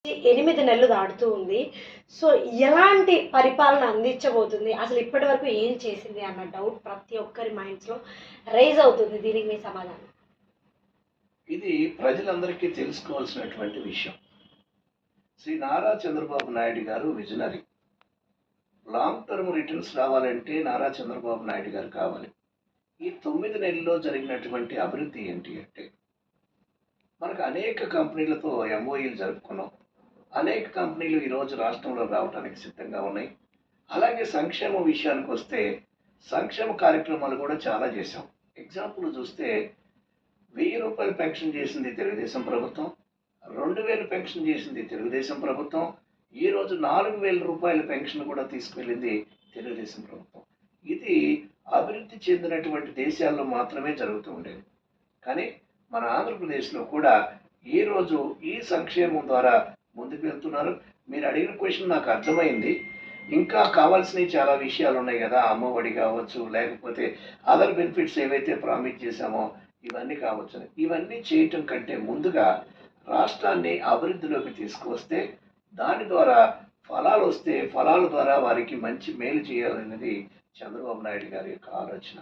8 నెలలు దాటుతూ ఉంది. సో, ఎలాంటి పరిపాలన అందించబోతుంది? అసలు ఇప్పటి వరకు ఏం చేసింది అన్న డౌట్ ప్రతి ఒక్కరి మైండ్స్‌లో రైజ్ అవుతుంది. దీనికి మీ సమాధానం? ఇది ప్రజలందరికీ తెలుసుకోవాల్సినటువంటి విషయం. శ్రీ నారా చంద్రబాబు నాయుడు గారు విజనరీ. లాంగ్ టర్మ్ రిటర్న్స్ రావాలంటే నారా చంద్రబాబు నాయుడు గారు కావాలి. ఈ 9 నెలల్లో జరిగినటువంటి అభివృద్ధి ఏంటి అంటే, మనకు అనేక కంపెనీలతో ఎంఓయూలు జరుపుకున్నాం. అనేక కంపెనీలు ఈరోజు రాష్ట్రంలో రావడానికి సిద్ధంగా ఉన్నాయి. అలాగే సంక్షేమ విషయానికి వస్తే సంక్షేమ కార్యక్రమాలు కూడా చాలా చేశాం. ఎగ్జాంపుల్ చూస్తే రూ. 1000 పెన్షన్ చేసింది తెలుగుదేశం ప్రభుత్వం, 2000 పెన్షన్ చేసింది తెలుగుదేశం ప్రభుత్వం, ఈరోజు రూ. 4000 పెన్షన్ కూడా తీసుకువెళ్ళింది తెలుగుదేశం ప్రభుత్వం. ఇది అభివృద్ధి చెందినటువంటి దేశాల్లో మాత్రమే జరుగుతూ ఉండేది. కానీ మన ఆంధ్రప్రదేశ్లో కూడా ఈరోజు ఈ సంక్షేమం ద్వారా ముందుకు వెళ్తున్నారు. మీరు అడిగిన క్వశ్చన్ నాకు అర్థమైంది. ఇంకా కావాల్సినవి చాలా విషయాలు ఉన్నాయి కదా, అమ్మఒడి కావచ్చు, లేకపోతే అదర్ బెనిఫిట్స్ ఏవైతే ప్రామిస్ చేశామో ఇవన్నీ కావచ్చు. ఇవన్నీ చేయటం కంటే ముందుగా రాష్ట్రాన్ని అభివృద్ధిలోకి తీసుకువస్తే దాని ద్వారా ఫలాలు వస్తే ఫలాల ద్వారా వారికి మంచి మేలు చేయాలనేది చంద్రబాబు నాయుడు గారి యొక్క ఆలోచన.